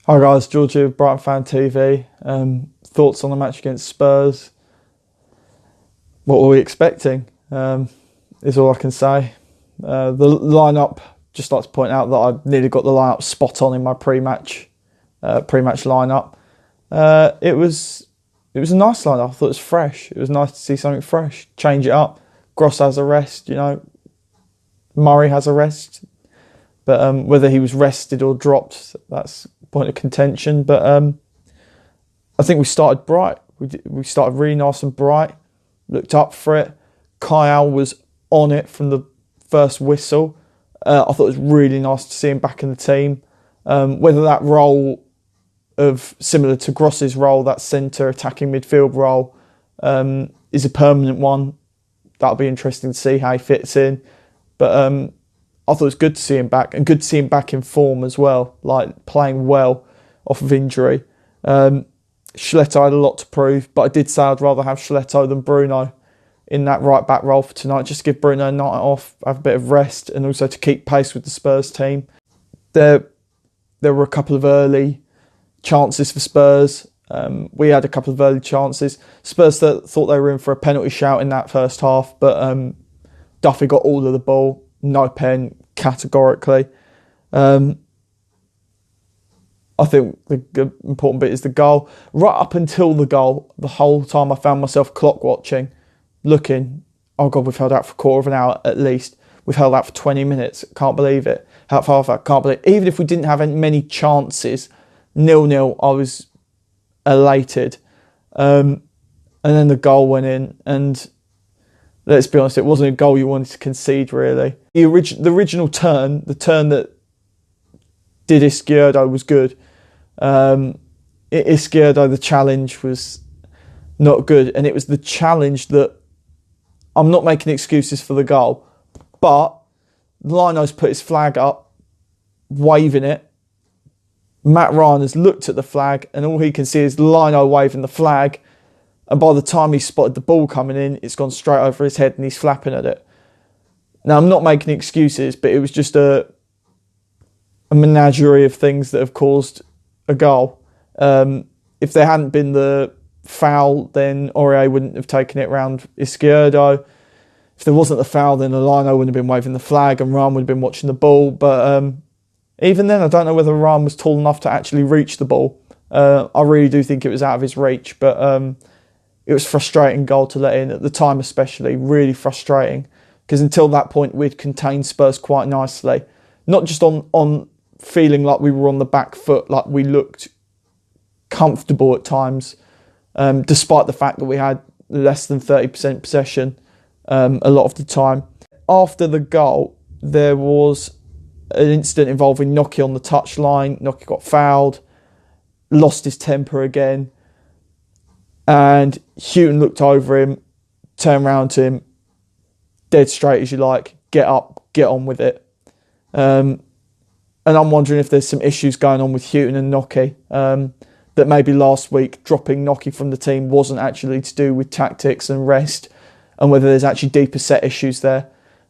Hi guys, George here, Brighton Fan TV. Thoughts on the match against Spurs? What were we expecting? Is all I can say. The lineup, just like to point out that I nearly got the lineup spot on in my pre-match lineup. It was a nice lineup. I thought it was fresh. It was nice to see something fresh. Change it up. Gross has a rest, Murray has a rest, but whether he was rested or dropped, that's point of contention. But I think we started bright. We started really nice and bright. Looked up for it. Kyle was on it from the first whistle. I thought it was really nice to see him back in the team. Whether that role of similar to Gross's role, that centre attacking midfield role, is a permanent one, that'll be interesting to see how he fits in. But I thought it was good to see him back, and good to see him back in form as well, like playing well off of injury. Schletto had a lot to prove, but I did say I'd rather have Schletto than Bruno in that right back role for tonight. Just give Bruno a night off, have a bit of rest, and also to keep pace with the Spurs team. There were a couple of early chances for Spurs. We had a couple of early chances. Spurs thought they were in for a penalty shout in that first half, but Duffy got all of the ball. No pen, categorically. I think the important bit is the goal. Right up until the goal, the whole time I found myself clock watching, looking, oh God, we've held out for a quarter of an hour at least. We've held out for 20 minutes. Can't believe it. Half half, I can't believe it. Even if we didn't have many chances, 0-0, I was elated. And then the goal went in, and let's be honest, it wasn't a goal you wanted to concede, really. The original turn, the turn that did Izquierdo, was good. Izquierdo, the challenge was not good, and it was the challenge that, I'm not making excuses for the goal, but Lino's put his flag up, waving it. Matt Ryan has looked at the flag, and all he can see is Lino waving the flag. And by the time he spotted the ball coming in, it's gone straight over his head and he's flapping at it. Now, I'm not making excuses, but it was just a menagerie of things that have caused a goal. If there hadn't been the foul, then Aurier wouldn't have taken it round Izquierdo. If there wasn't the foul, then Lino wouldn't have been waving the flag and Ryan would have been watching the ball. But even then, I don't know whether Ryan was tall enough to actually reach the ball. I really do think it was out of his reach, but it was a frustrating goal to let in at the time, especially really frustrating, because until that point we'd contained Spurs quite nicely, not just on feeling like we were on the back foot, like we looked comfortable at times, despite the fact that we had less than 30% possession a lot of the time. After the goal, there was an incident involving Noki on the touchline. Noki got fouled, lost his temper again. And Houghton looked over him, turned round to him, dead straight as you like, get up, get on with it. And I'm wondering if there's some issues going on with Houghton and Noki, that maybe last week dropping Noki from the team wasn't actually to do with tactics and rest, and whether there's actually deeper set issues there.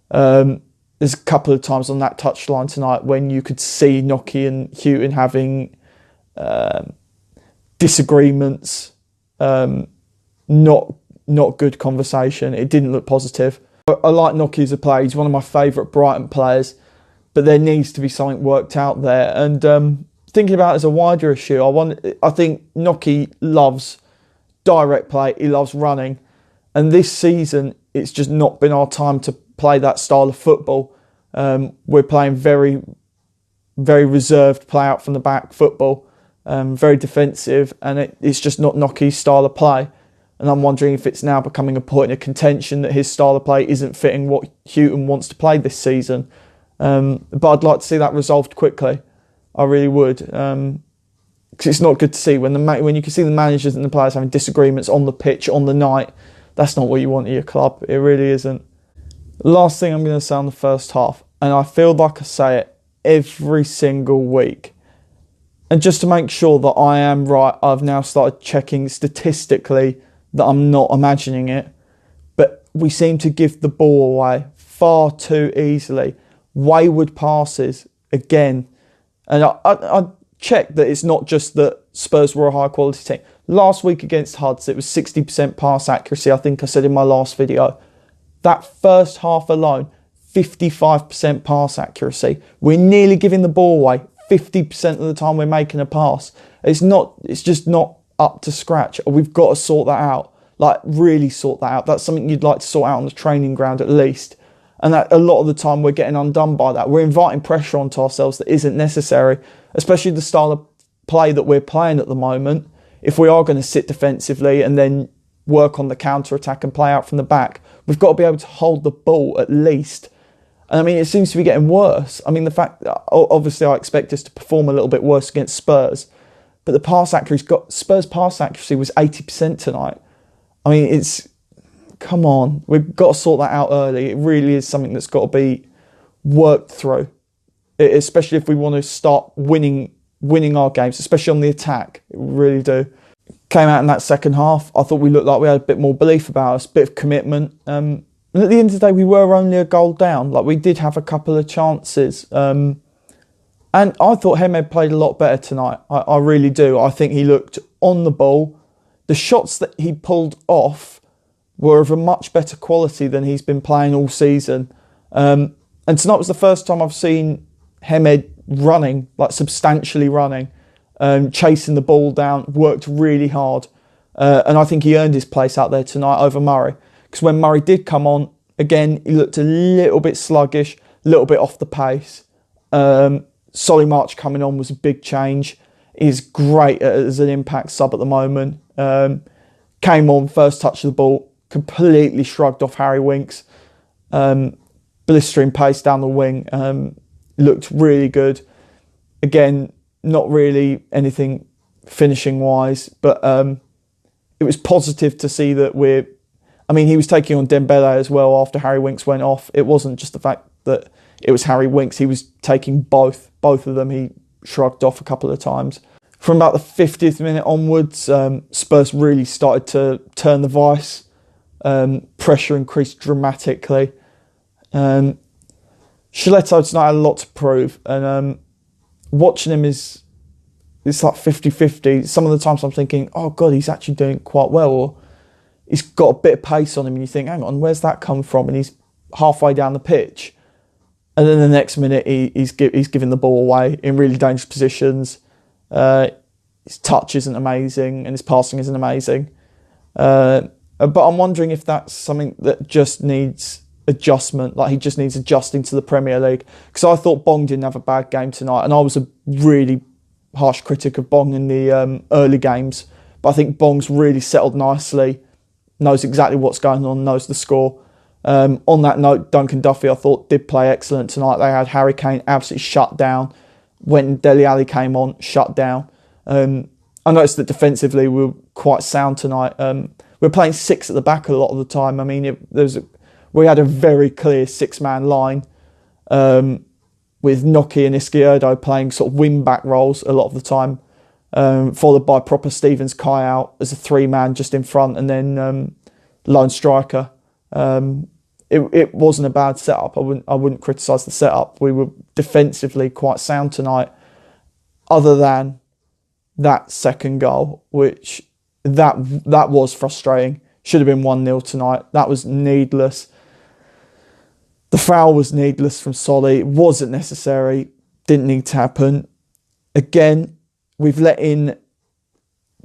There's a couple of times on that touchline tonight when you could see Noki and Houghton having disagreements. Not good conversation. It didn't look positive. I like Noki as a player. He's one of my favourite Brighton players, but there needs to be something worked out there. And thinking about it as a wider issue, I think Noki loves direct play. He loves running, and this season it's just not been our time to play that style of football. We're playing very, very reserved, play out from the back football. Very defensive, and it's just not Noki's style of play. And I'm wondering if it's now becoming a point of contention that his style of play isn't fitting what Houghton wants to play this season. But I'd like to see that resolved quickly. I really would. Because it's not good to see when you can see the managers and the players having disagreements on the pitch, on the night. That's not what you want at your club. It really isn't. Last thing I'm going to say on the first half, and I feel like I say it every single week, and just to make sure that I am right, I've now started checking statistically that I'm not imagining it. But we seem to give the ball away far too easily. Wayward passes again. And I check that it's not just that Spurs were a high quality team. Last week against Huds, it was 60% pass accuracy, I think I said in my last video. That first half alone, 55% pass accuracy. We're nearly giving the ball away 50% of the time we're making a pass. It's just not up to scratch. We've got to sort that out. Like, really sort that out. That's something you'd like to sort out on the training ground at least. And that a lot of the time we're getting undone by that. We're inviting pressure onto ourselves that isn't necessary, especially the style of play that we're playing at the moment. If we are going to sit defensively and then work on the counter-attack and play out from the back, we've got to be able to hold the ball at least. And I mean, it seems to be getting worse. I mean, the fact that obviously I expect us to perform a little bit worse against Spurs, but the pass accuracy, Spurs pass accuracy was 80% tonight. I mean, come on, we've got to sort that out early. It really is something that's got to be worked through, especially if we want to start winning our games, especially on the attack. We really do. Came out in that second half, I thought we looked like we had a bit more belief about us, a bit of commitment. And at the end of the day, we were only a goal down. Like, we did have a couple of chances. And I thought Hemed played a lot better tonight. I really do. I think he looked on the ball. The shots that he pulled off were of a much better quality than he's been playing all season. And tonight was the first time I've seen Hemed running, like substantially running, chasing the ball down, worked really hard. And I think he earned his place out there tonight over Murray. Because when Murray did come on, again, he looked a little bit sluggish, a little bit off the pace. Solly March coming on was a big change. He's great as an impact sub at the moment. Came on, first touch of the ball, completely shrugged off Harry Winks. Blistering pace down the wing. Looked really good. Again, not really anything finishing wise, but it was positive to see that he was taking on Dembele as well after Harry Winks went off. It wasn't just the fact that it was Harry Winks. He was taking both of them. He shrugged off a couple of times. From about the 50th minute onwards, Spurs really started to turn the vice. Pressure increased dramatically. Shaleto tonight had a lot to prove, and watching him it's like 50-50. Some of the times I'm thinking, oh God, he's actually doing quite well, or he's got a bit of pace on him, and you think, hang on, where's that come from? And he's halfway down the pitch, and then the next minute he's giving the ball away in really dangerous positions. His touch isn't amazing, and his passing isn't amazing. But I'm wondering if that's something that just needs adjustment, like he just needs adjusting to the Premier League. Because I thought Bong didn't have a bad game tonight, and I was a really harsh critic of Bong in the early games. But I think Bong's really settled nicely, knows exactly what's going on, knows the score. On that note, Duncan Duffy, I thought, did play excellent tonight. They had Harry Kane absolutely shut down. When Dele Alli came on, shut down. I noticed that defensively we were quite sound tonight. We were playing six at the back a lot of the time. I mean, we had a very clear six-man line with Noki and Izquierdo playing sort of wing-back roles a lot of the time, followed by proper Stevens Kai out as a three-man just in front, and then lone striker. It wasn't a bad setup. I wouldn't criticise the setup. We were defensively quite sound tonight, other than that second goal, which that was frustrating. Should have been 1-0 tonight. That was needless. The foul was needless from Solly. It wasn't necessary. Didn't need to happen. Again, we've let in,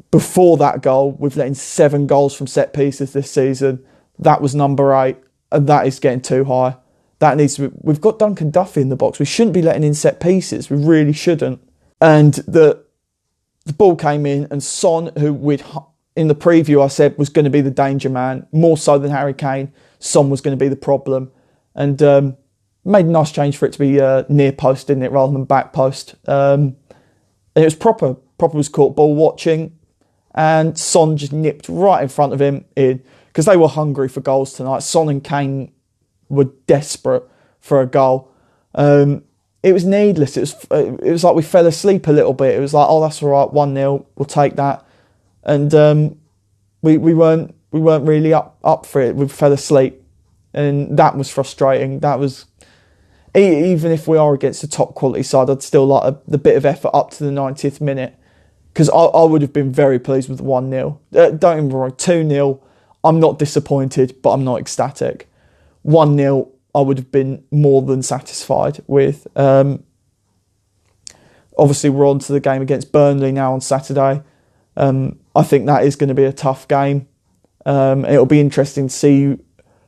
before that goal, we've let in 7 goals from set pieces this season. That was number 8, and that is getting too high. That needs to be, we've got Duncan Duffy in the box. We shouldn't be letting in set pieces. We really shouldn't. And the ball came in, and Son, who in the preview I said was going to be the danger man, more so than Harry Kane, Son was going to be the problem. And made a nice change for it to be near post, didn't it, rather than back post. And it was proper. Proper was caught ball watching, and Son just nipped right in front of him in, because they were hungry for goals tonight. Son and Kane were desperate for a goal. It was needless. It was like we fell asleep a little bit. It was like, oh, that's all right, 1-0, we'll take that. And we weren't really up for it. We fell asleep, and that was frustrating. even if we are against a top quality side, I'd still like the bit of effort up to the 90th minute, because I would have been very pleased with 1-0. Don't get me wrong, 2-0, I'm not disappointed, but I'm not ecstatic. 1-0, I would have been more than satisfied with. Obviously, we're on to the game against Burnley now on Saturday. I think that is going to be a tough game. It'll be interesting to see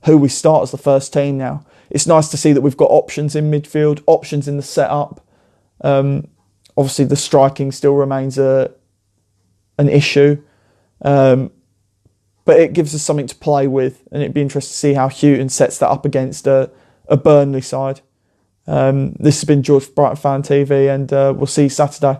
who we start as the first team now. It's nice to see that we've got options in midfield, options in the setup. Obviously, the striking still remains an issue. But it gives us something to play with, and it'd be interesting to see how Houghton sets that up against a Burnley side. This has been George for Brighton Fan TV, and we'll see you Saturday.